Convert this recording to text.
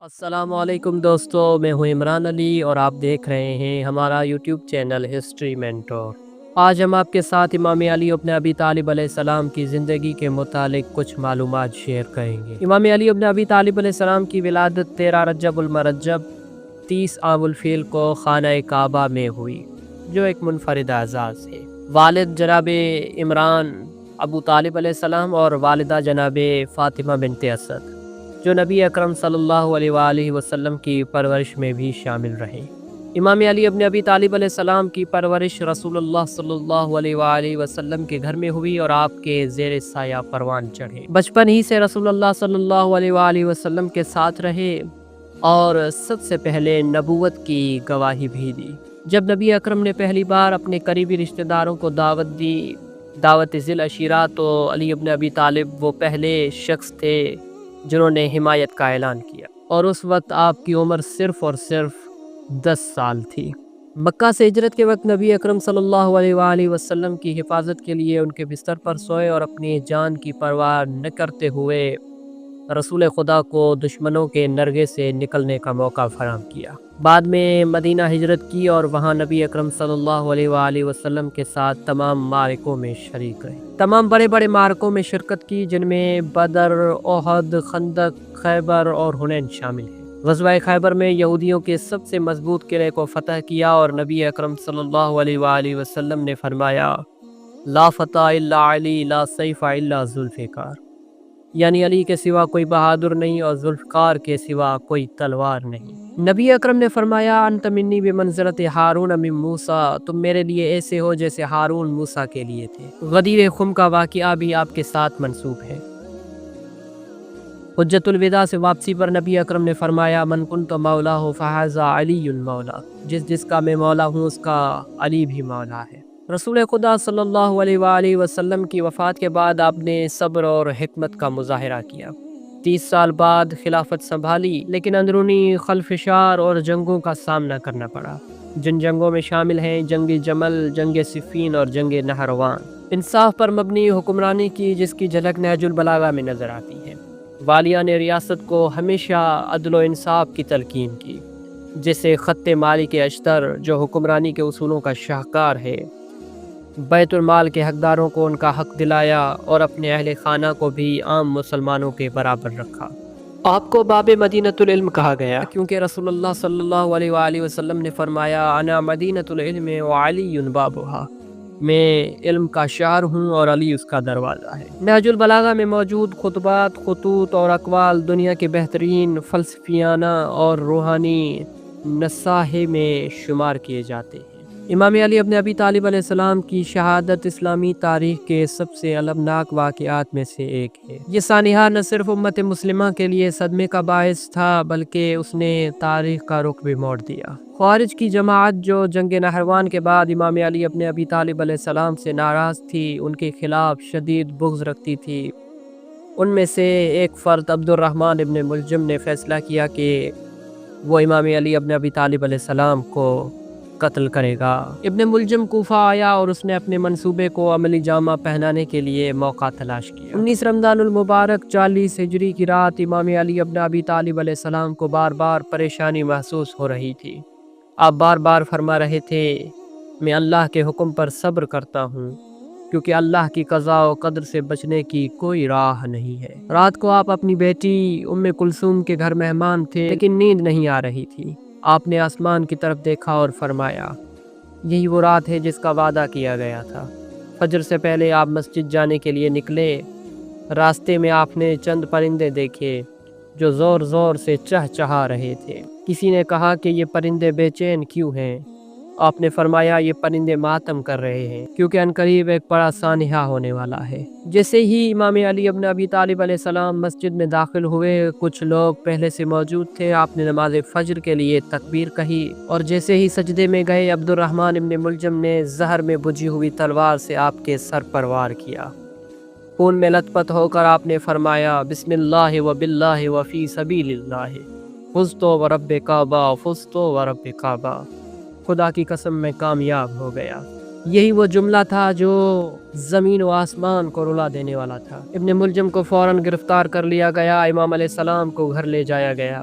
السلام علیکم دوستو، میں ہوں عمران علی اور آپ دیکھ رہے ہیں ہمارا یوٹیوب چینل ہسٹری مینٹور۔ آج ہم آپ کے ساتھ امام علی ابن ابی طالب علیہ السلام کی زندگی کے متعلق کچھ معلومات شیئر کریں گے۔ امام علی ابن ابی طالب علیہ السلام کی ولادت 13 رجب المرجب 30 عام الفیل کو خانہ کعبہ میں ہوئی، جو ایک منفرد اعزاز ہے۔ والد جناب عمران ابو طالب علیہ السلام اور والدہ جناب فاطمہ بنت اسد، جو نبی اکرم صلی اللہ علیہ وآلہ وسلم کی پرورش میں بھی شامل رہے۔ امام علی ابن ابی طالب علیہ السلام کی پرورش رسول اللہ صلی اللہ علیہ وآلہ وسلم کے گھر میں ہوئی اور آپ کے زیر سایہ پروان چڑھے۔ بچپن ہی سے رسول اللہ صلی اللہ علیہ وآلہ وسلم کے ساتھ رہے اور سب سے پہلے نبوت کی گواہی بھی دی۔ جب نبی اکرم نے پہلی بار اپنے قریبی رشتہ داروں کو دعوت دی، دعوت ذی العشیرہ، تو علی ابن ابی طالب وہ پہلے شخص تھے جنہوں نے حمایت کا اعلان کیا، اور اس وقت آپ کی عمر صرف اور صرف 10 سال تھی۔ مکہ سے ہجرت کے وقت نبی اکرم صلی اللہ علیہ وآلہ وسلم کی حفاظت کے لیے ان کے بستر پر سوئے اور اپنی جان کی پرواہ نہ کرتے ہوئے رسول خدا کو دشمنوں کے نرغے سے نکلنے کا موقع فراہم کیا۔ بعد میں مدینہ ہجرت کی اور وہاں نبی اکرم صلی اللہ علیہ وآلہ وسلم کے ساتھ تمام معرکوں میں شریک رہے۔ تمام بڑے بڑے معرکوں میں شرکت کی، جن میں بدر، احد، خندق، خیبر اور حنین شامل ہیں۔ غزوہ خیبر میں یہودیوں کے سب سے مضبوط قلعے کو فتح کیا اور نبی اکرم صلی اللہ علیہ وآلہ وسلم نے فرمایا، لا فتح الا علی، لا سیف الا ذوالفقار، یعنی علی کے سوا کوئی بہادر نہیں اور ذوالفقار کے سوا کوئی تلوار نہیں۔ نبی اکرم نے فرمایا، انت منی بمنزلت ہارون من موسیٰ، تم میرے لیے ایسے ہو جیسے ہارون موسیٰ کے لیے تھے۔ غدیر خم کا واقعہ بھی آپ کے ساتھ منسوب ہے۔ حجت الوداع سے واپسی پر نبی اکرم نے فرمایا، من کنت مولاہ فہذا علی المولا، جس کا میں مولا ہوں اس کا علی بھی مولا ہے۔ رسول خدا صلی اللہ علیہ وآلہ وسلم کی وفات کے بعد آپ نے صبر اور حکمت کا مظاہرہ کیا۔ 30 سال بعد خلافت سنبھالی، لیکن اندرونی خلفشار اور جنگوں کا سامنا کرنا پڑا۔ جن جنگوں میں شامل ہیں جنگ جمل، جنگ صفین اور جنگ نہروان۔ انصاف پر مبنی حکمرانی کی، جس کی جھلک نہج البلاغہ میں نظر آتی ہے۔ والیہ نے ریاست کو ہمیشہ عدل و انصاف کی تلقین کی، جیسے خط مالک اشتر، جو حکمرانی کے اصولوں کا شاہکار ہے۔ بیت المال کے حقداروں کو ان کا حق دلایا اور اپنے اہل خانہ کو بھی عام مسلمانوں کے برابر رکھا۔ آپ کو باب مدینۃ العلم کہا گیا کیونکہ رسول اللہ صلی اللہ علیہ وآلہ وسلم نے فرمایا، انا مدینۃ العلم وعلی بابھا، میں علم کا شہر ہوں اور علی اس کا دروازہ ہے۔ نہج البلاغہ میں موجود خطبات، خطوط اور اقوال دنیا کے بہترین فلسفیانہ اور روحانی نصائح میں شمار کیے جاتے ہیں۔ امام علی ابن ابی طالب علیہ السلام کی شہادت اسلامی تاریخ کے سب سے المناک واقعات میں سے ایک ہے۔ یہ سانحہ نہ صرف امت مسلمہ کے لیے صدمے کا باعث تھا، بلکہ اس نے تاریخ کا رخ بھی موڑ دیا۔ خوارج کی جماعت، جو جنگ نہروان کے بعد امام علی ابن ابی طالب علیہ السلام سے ناراض تھی، ان کے خلاف شدید بغض رکھتی تھی۔ ان میں سے ایک فرد عبد الرحمن ابن ملجم نے فیصلہ کیا کہ وہ امام علی ابن ابی طالب علیہ السلام کو قتل کرے گا۔ ابن ملجم کوفہ آیا اور اس نے اپنے منصوبے کو عملی جامہ پہنانے کے لیے موقع تلاش کیا۔ 19 رمضان المبارک 40 ہجری کی رات امام علی ابن ابی طالب علیہ السلام کو بار بار پریشانی محسوس ہو رہی تھی۔ آپ بار بار فرما رہے تھے، میں اللہ کے حکم پر صبر کرتا ہوں، کیونکہ اللہ کی قضاء و قدر سے بچنے کی کوئی راہ نہیں ہے۔ رات کو آپ اپنی بیٹی ام کلثوم کے گھر مہمان تھے، لیکن نیند نہیں آ رہی تھی۔ آپ نے آسمان کی طرف دیکھا اور فرمایا، یہی وہ رات ہے جس کا وعدہ کیا گیا تھا۔ فجر سے پہلے آپ مسجد جانے کے لیے نکلے۔ راستے میں آپ نے چند پرندے دیکھے جو زور زور سے چہچہا رہے تھے۔ کسی نے کہا کہ یہ پرندے بے چین کیوں ہیں؟ آپ نے فرمایا، یہ پرندے ماتم کر رہے ہیں، کیونکہ عنقریب ایک بڑا سانحہ ہونے والا ہے۔ جیسے ہی امام علی ابن ابی طالب علیہ السلام مسجد میں داخل ہوئے، کچھ لوگ پہلے سے موجود تھے۔ آپ نے نماز فجر کے لیے تکبیر کہی اور جیسے ہی سجدے میں گئے، عبد الرحمن ابن ملجم نے زہر میں بجھی ہوئی تلوار سے آپ کے سر پر وار کیا۔ خون میں لت پت ہو کر آپ نے فرمایا، بسم اللہ و باللہ و فی سبیل اللہ، فزت و رب کعبہ، فزت و رب کعبہ، خدا کی قسم میں کامیاب ہو گیا۔ یہی وہ جملہ تھا جو زمین و آسمان کو رلا دینے والا تھا۔ ابن ملجم کو فوراً گرفتار کر لیا گیا۔ امام علیہ السلام کو گھر لے جایا گیا۔